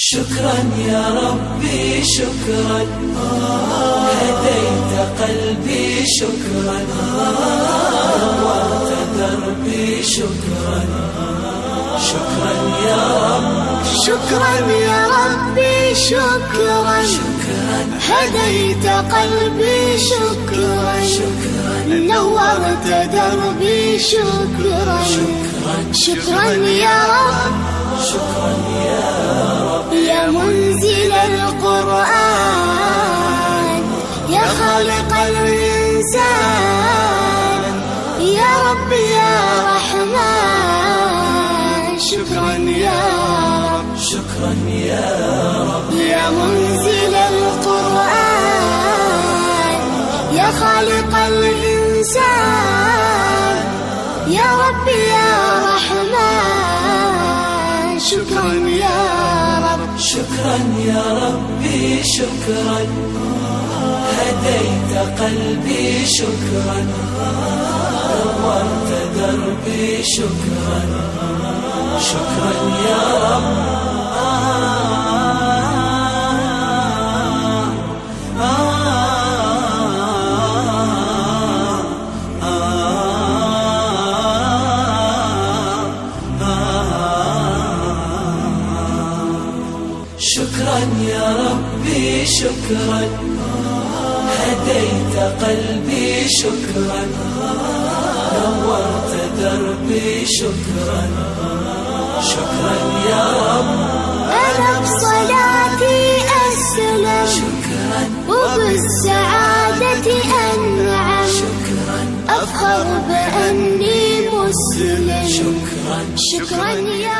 شكرا يا ربي شكرا، هديت قلبي شكرا، نورت دربي شكرا. شكرا يا رب، شكرا يا ربي شكرا، هديت قلبي شكرا، نورت دربي شكرا. شكرا يا رب، شكرا يا رب، يا منزل القرآن، يا خالق الإنسان، يا رب يا رحمن. شكرا يا رب، شكرا يا رب، يا منزل القرآن، يا خالق الإنسان، يا رب يا رحمن. شكرا يا رب، شكرا يا ربي شكرا، هديت قلبي شكرا، نورت دربي شكرا. شكرا يا رب، شكرا يا ربي شكرا، هديت قلبي شكرا، نورت دربي شكرا. شكرا يا رب، أنا بصلاتي أسلم، شكرا وبالسعادة أنعم، شكرا أفخر بأني مسلم. شكرا شكرا يا